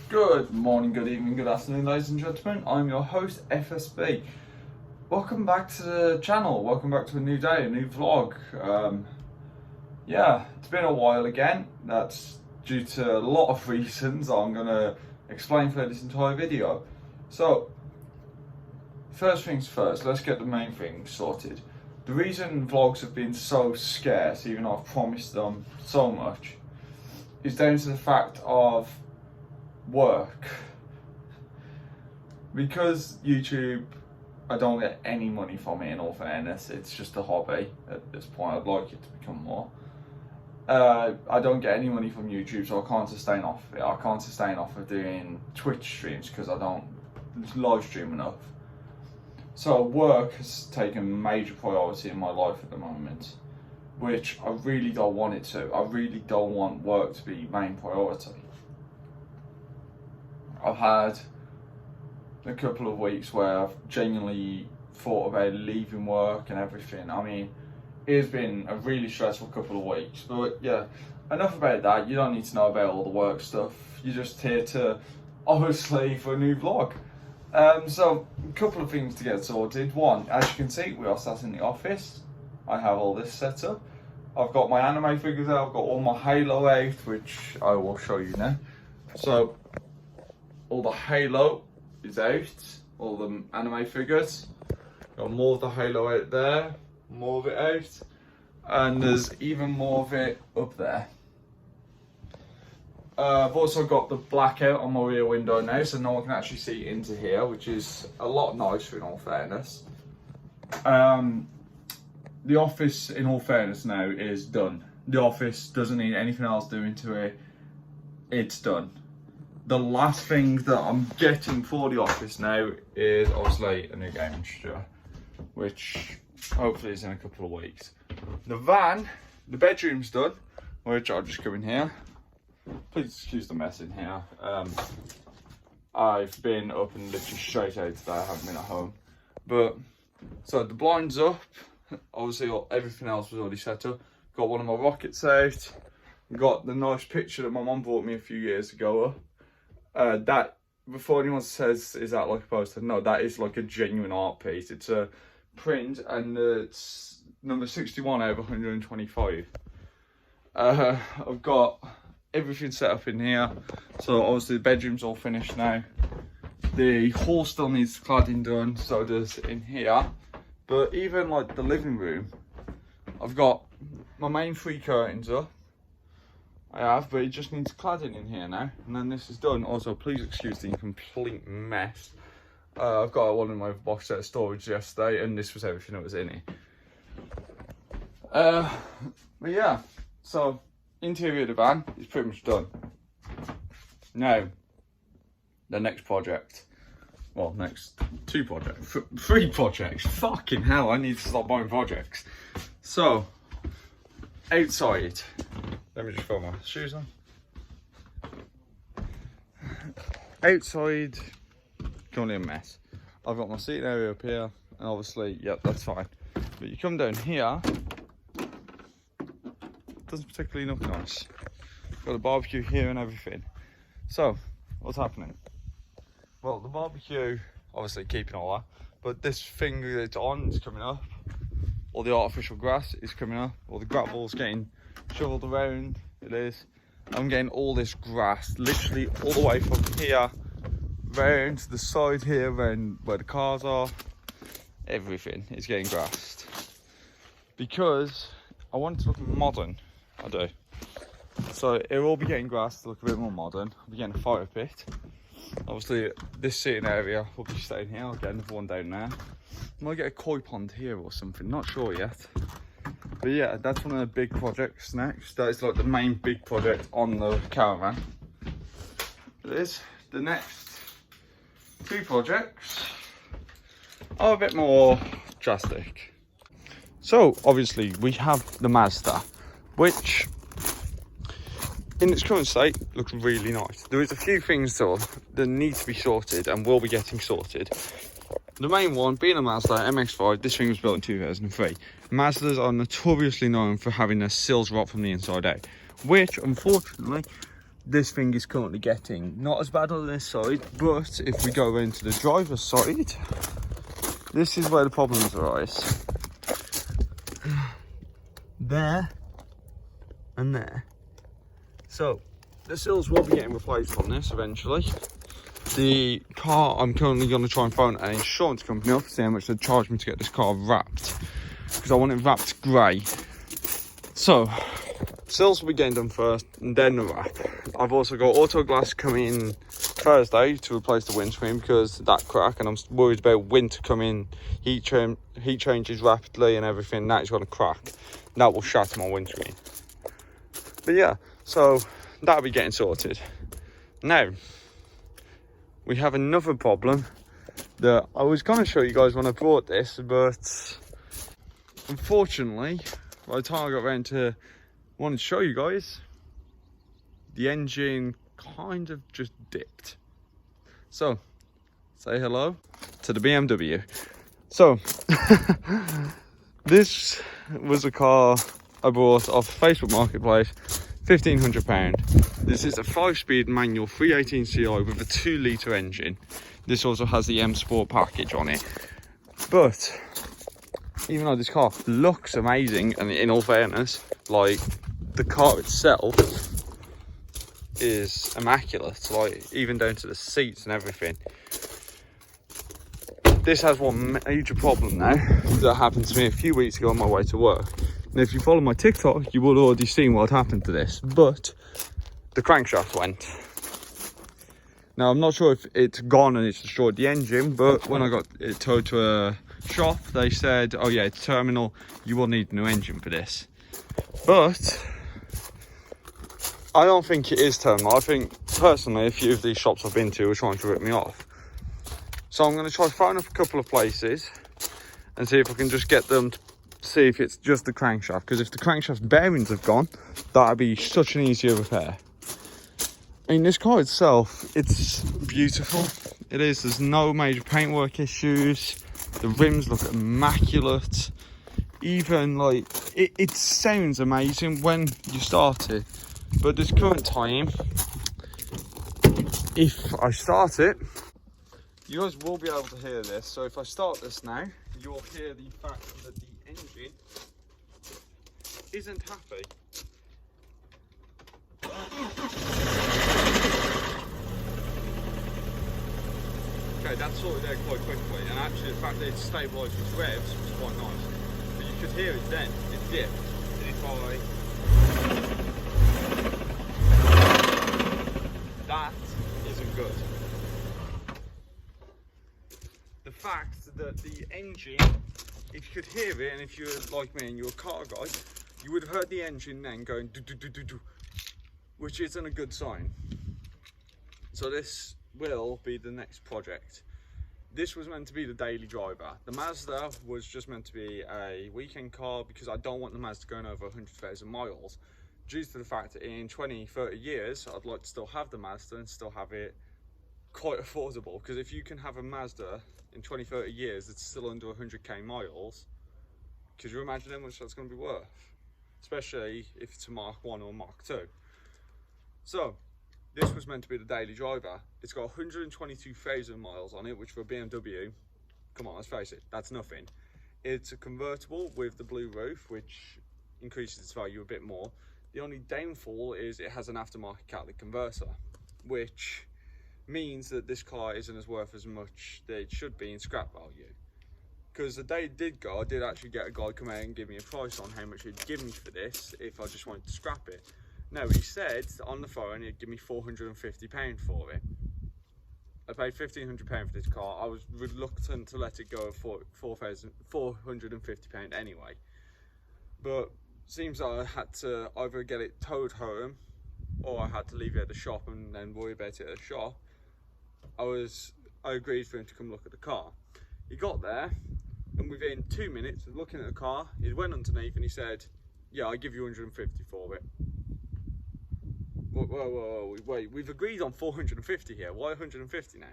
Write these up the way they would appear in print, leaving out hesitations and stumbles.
Good morning, good evening, good afternoon, ladies and gentlemen. I'm your host, FSB. Welcome back to the channel. Welcome back to a new day, a new vlog. Yeah, it's been a while again. That's due to a lot of reasons I'm going to explain for this entire video. So, first things first, let's get the main thing sorted. The reason vlogs have been so scarce, even though I've promised them so much, is down to the fact of work. Because YouTube, I don't get any money from it, in all fairness. It's just a hobby at this point. I'd like it to become more. I don't get any money from YouTube, so I can't sustain off it. I can't sustain off of doing Twitch streams because I don't live stream enough. So work has taken major priority in my life at the moment, which I really don't want it to. I really don't want work to be main priority. I've had a couple of weeks where I've genuinely thought about leaving work and everything. I mean, it's been a really stressful couple of weeks, but yeah, enough about that. You don't need to know about all the work stuff. You're just here to, obviously, for a new vlog. So, a couple of things to get sorted. One, as you can see, we are sat in the office. I have all this set up. I've got my anime figures out. I've got all my Halo out, which I will show you now. So, all the Halo is out, all the anime figures. Got more of the Halo out there, more of it out, and there's even more of it up there. I've also got the blackout on my rear window now, so no one can actually see into here, which is a lot nicer in all fairness. The office, in all fairness now, is done. The office doesn't need anything else doing to it. It's done. The last thing that I'm getting for the office now is obviously a new gaming studio, which hopefully is in a couple of weeks. The van, the bedroom's done, which I'll just go in here. Please excuse the mess in here. I've been up and literally straight out today. I haven't been at home. But, so the blind's up. Obviously everything else was already set up. Got one of my rockets out. Got the nice picture that my mum bought me a few years ago up. That, before anyone says, is that like a poster? No, that is like a genuine art piece. It's a print and it's number 61 out of 125. I've got everything set up in here. So obviously the bedroom's all finished now. The hall still needs cladding done, so does in here. But even like the living room, I've got my main 3 curtains up. I have, but it just needs cladding in here now, and then this is done. Also, please excuse the complete mess. I've got one in my box set of storage yesterday, and this was everything that was in it. But yeah, so interior of the van is pretty much done. Now, the next project. Well, next 2 projects, 3 projects. Fucking hell, I need to stop buying projects. So, outside. Let me just throw my shoes on. Outside, currently a mess. I've got my seating area up here, and obviously, yep, that's fine. But you come down here, doesn't particularly look nice. Got a barbecue here and everything. So, what's happening? Well, the barbecue, obviously keeping all that, but this thing that it's on is coming up. All the artificial grass is coming up. All the gravel's getting shoveled around. It is. I'm getting all this grass literally all the way from here round to the side here, around where the cars are. Everything is getting grassed because I want it to look modern. I do. So it will be getting grass to look a bit more modern. I'll be getting a fire pit. Obviously this sitting area will be staying here. I'll get another one down there. I might get a koi pond here or something, not sure yet. But yeah, that's one of the big projects next. That is like the main big project on the caravan. It is. The next 2 projects are a bit more drastic. So obviously we have the Mazda, which in its current state looks really nice. There is a few things though that need to be sorted and will be getting sorted. The main one being a Mazda MX-5, this thing was built in 2003. Mazdas are notoriously known for having their sills rot from the inside out, which unfortunately this thing is currently getting. Not as bad on this side, but if we go into the driver's side, this is where the problems arise. There and there. So the sills will be getting replaced on this eventually. The car, I'm currently going to try and phone an insurance company up to see how much they charge me to get this car wrapped, because I want it wrapped grey. So sills will be getting done first and then the wrap. I've also got auto glass coming Thursday to replace the windscreen because of that crack, and I'm worried about winter coming, heat changes rapidly and everything. That is going to crack. That will shatter my windscreen. But yeah, so that'll be getting sorted. Now we have another problem that I was going to show you guys when I brought this, but unfortunately by the time I got around to wanting to show you guys, the engine kind of just dipped. So say hello to the BMW. So this was a car I bought off Facebook Marketplace, £1,500. This is a 5-speed manual 318 Ci with a 2-litre engine. This also has the M Sport package on it. But even though this car looks amazing, and in all fairness, like, the car itself is immaculate, like even down to the seats and everything. This has one major problem now that happened to me a few weeks ago on my way to work. And if you follow my TikTok, you will have already seen what had happened to this, but the crankshaft went. Now I'm not sure if it's gone and it's destroyed the engine, but when I got it towed to a shop, they said, oh yeah, it's terminal, you will need a new engine for this. But I don't think it is terminal. I think personally a few of these shops I've been to are trying to rip me off. So I'm going to try phone up a couple of places and see if I can just get them to see if it's just the crankshaft, because if the crankshaft bearings have gone, that'd be such an easier repair. I mean, this car itself, it's beautiful. It is. There's no major paintwork issues. The rims look immaculate. Even like it sounds amazing when you start it, but this current time, if I start it, you guys will be able to hear this. So if I start this now, you'll hear the fact that the engine isn't happy. Okay, that sorted out quite quickly, and actually the fact that it's stabilised with revs was quite nice. But you could hear it then, it dipped. And if that isn't good. The fact that the engine, if you could hear it, and if you're like me and you're a car guy, you would have heard the engine then going do do do do do, which isn't a good sign. So this will be the next project. This was meant to be the daily driver. The Mazda was just meant to be a weekend car, because I don't want the Mazda going over 100,000 miles, due to the fact that in 20-30 years I'd like to still have the Mazda and still have it quite affordable. Because if you can have a Mazda in 20-30 years it's still under 100k miles, could you imagine how much that's going to be worth, especially if it's a Mark 1 or Mark 2. So this was meant to be the daily driver. It's got 122,000 miles on it, which for a BMW, come on, let's face it, that's nothing. It's a convertible with the blue roof, which increases its value a bit more. The only downfall is it has an aftermarket catalytic converter, which means that this car isn't as worth as much that it should be in scrap value. Because the day it did go, I did actually get a guy come out and give me a price on how much he'd give me for this if I just wanted to scrap it. No, he said on the phone he'd give me £450 for it. I paid £1,500 for this car. I was reluctant to let it go for £450 anyway. But seems like I had to either get it towed home or I had to leave it at the shop and then worry about it at the shop. I agreed for him to come look at the car. He got there, and within 2 minutes of looking at the car, he went underneath and he said, yeah, I give you 150 for it. Whoa, wait, we've agreed on 450 here. Why 150 now?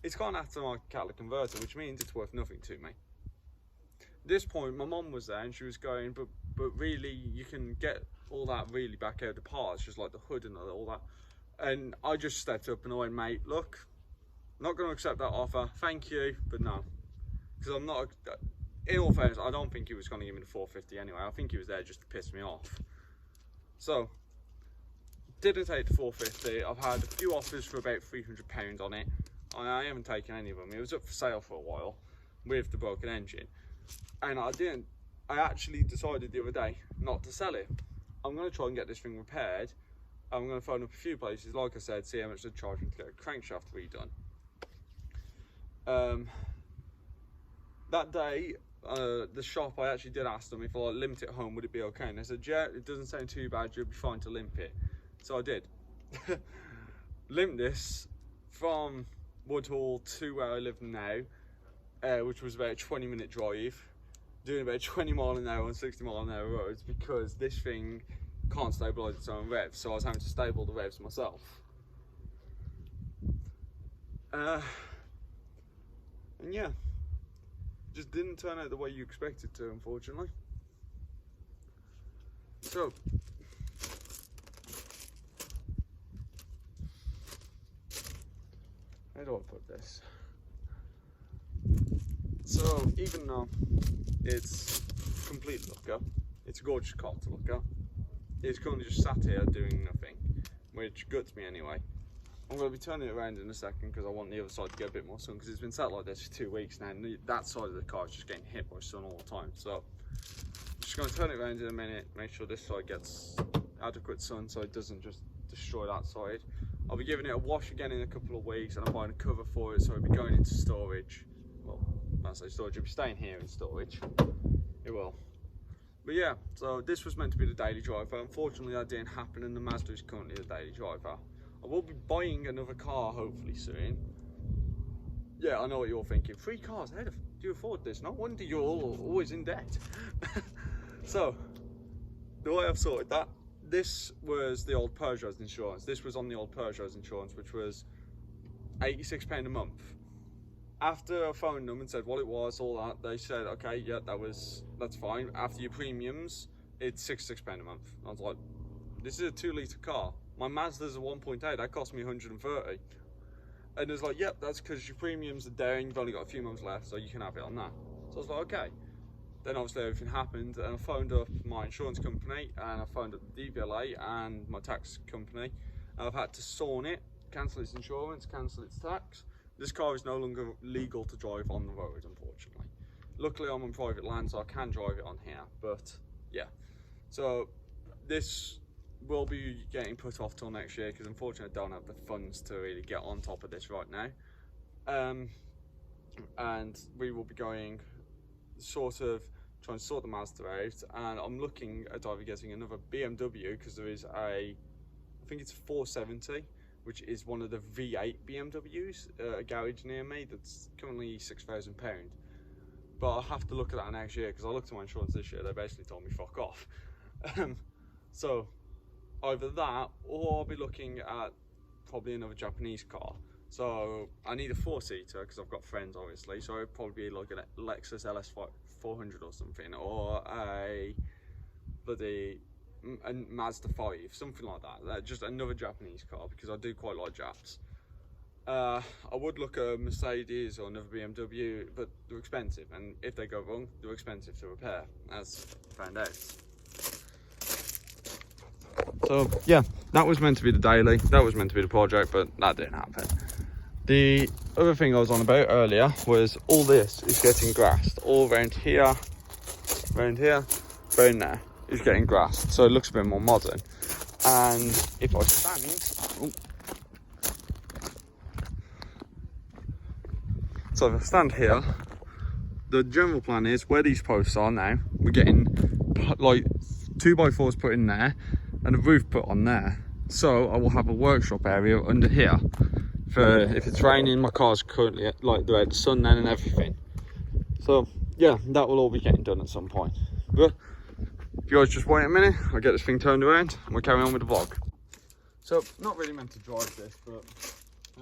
It's got an aftermarket catalytic converter, which means it's worth nothing to me. this point, my mum was there and she was going, but really, you can get all that really back out of the parts, just like the hood and all that. And I just stepped up and I went, mate, look, not going to accept that offer. Thank you, but no, because I'm not. In all fairness, I don't think he was going to give me the 450 anyway. I think he was there just to piss me off. So, didn't take the 450. I've had a few offers for about £300 on it. I haven't taken any of them. It was up for sale for a while with the broken engine, and I actually decided the other day not to sell it. I'm going to try and get this thing repaired. I'm going to phone up a few places, like I said, see how much they're charging to get a crankshaft redone. That day, the shop, I actually did ask them if I limp it home, would it be okay? And they said, yeah, it doesn't sound too bad, you'll be fine to limp it. So I did. Limp this from Woodhall to where I live now, which was about a 20-minute drive, doing about 20 mile an hour on 60 mile an hour roads, because this thing can't stabilise its own revs, so I was having to stable the revs myself. And yeah, just didn't turn out the way you expected to, unfortunately. So, how do I put this? So, even though it's complete look up, it's a gorgeous car to look at, it's currently just sat here doing nothing, which guts me anyway. I'm going to be turning it around in a second because I want the other side to get a bit more sun, because it's been sat like this for 2 weeks now, and that side of the car is just getting hit by sun all the time. So I'm just going to turn it around in a minute, make sure this side gets adequate sun so it doesn't just destroy that side. I'll be giving it a wash again in a couple of weeks, and I'm buying a cover for it, so it'll be going into storage. Well, when I say storage, it'll be staying here in storage. It will. But yeah, so this was meant to be the daily driver. Unfortunately, that didn't happen, and the Mazda is currently the daily driver. I will be buying another car hopefully soon. Yeah, I know what you're thinking. 3 cars, how do you afford this? No wonder you're always in debt. So, the way I've sorted that, this was the old Peugeot's insurance. This was on the old Peugeot's insurance, which was £86 a month. After I phoned them and said what it was, all that, they said, okay, yeah, that's fine. After your premiums, it's £66 a month. I was like, this is a 2-litre car. My Mazda's a 1.8, that cost me 130. And it's like, yep, that's because your premiums are down, you've only got a few months left, so you can have it on that. So I was like, okay. Then obviously everything happened, and I phoned up my insurance company, and I phoned up the DVLA and my tax company. And I've had to sawn it, cancel its insurance, cancel its tax. This car is no longer legal to drive on the road, unfortunately. Luckily I'm on private land, so I can drive it on here, but yeah. So this will be getting put off till next year, because unfortunately I don't have the funds to really get on top of this right now. And we will be going sort of trying to sort the Mazda out, and I'm looking at either getting another BMW, because there is I think it's 470, which is one of the V8 BMWs, a garage near me that's currently £6,000. But I'll have to look at that next year, because I looked at my insurance this year, they basically told me fuck off. So either that, or I'll be looking at probably another Japanese car. So I need a 4-seater because I've got friends obviously, so it'd probably be like a Lexus LS 400 or something, or a Mazda 5, something like that. Just another Japanese car, because I do quite like Japs. I would look at a Mercedes or another BMW, but they're expensive, and if they go wrong, they're expensive to repair, as found out. So yeah, that was meant to be the daily, that was meant to be the project, but that didn't happen. The other thing I was on about earlier was all this is getting grassed. All around here, around there is getting grassed, so it looks a bit more modern. And if I stand, so if I stand here, the general plan is where these posts are now, we're getting like 2x4s put in there and a roof put on there. So I will have a workshop area under here for if it's raining. My car's currently like the sun then and everything. So yeah, that will all be getting done at some point. But if you guys just wait a minute, I'll get this thing turned around and we'll carry on with the vlog. So not really meant to drive this, but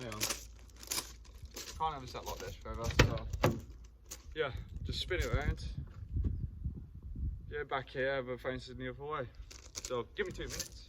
hang on. Can't have it set like this forever, so yeah, just spin it around yeah, back here, but facing the other way. So give me 2 minutes.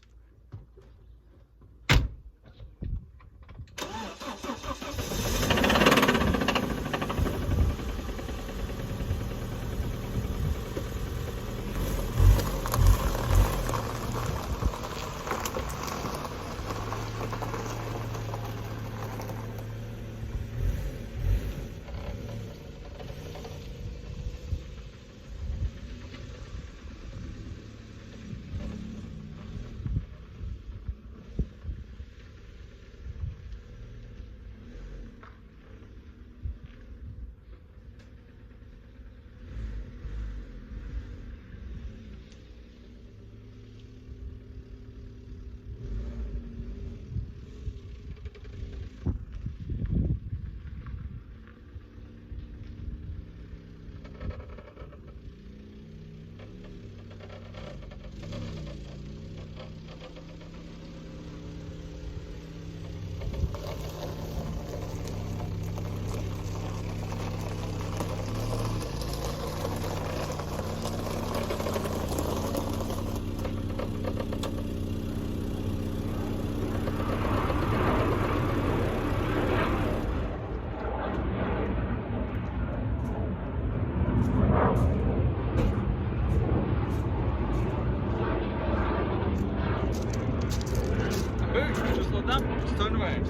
Just like that, just turn around.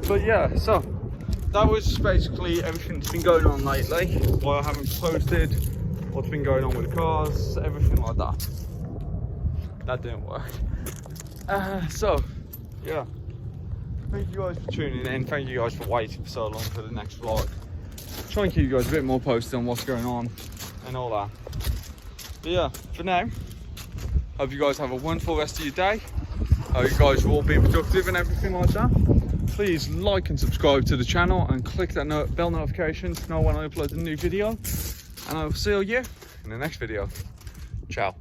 But yeah, so that was basically everything that's been going on lately. Why I haven't posted, what's been going on with the cars, everything like that. That didn't work. So yeah, thank you guys for tuning in. Thank you guys for waiting for so long for the next vlog. Try and keep you guys a bit more posted on what's going on and all that. But yeah, for now, hope you guys have a wonderful rest of your day. Hope you guys are all being productive and everything like that. Please like and subscribe to the channel and click that bell notification to know when I upload a new video. And I will see you in the next video. Ciao.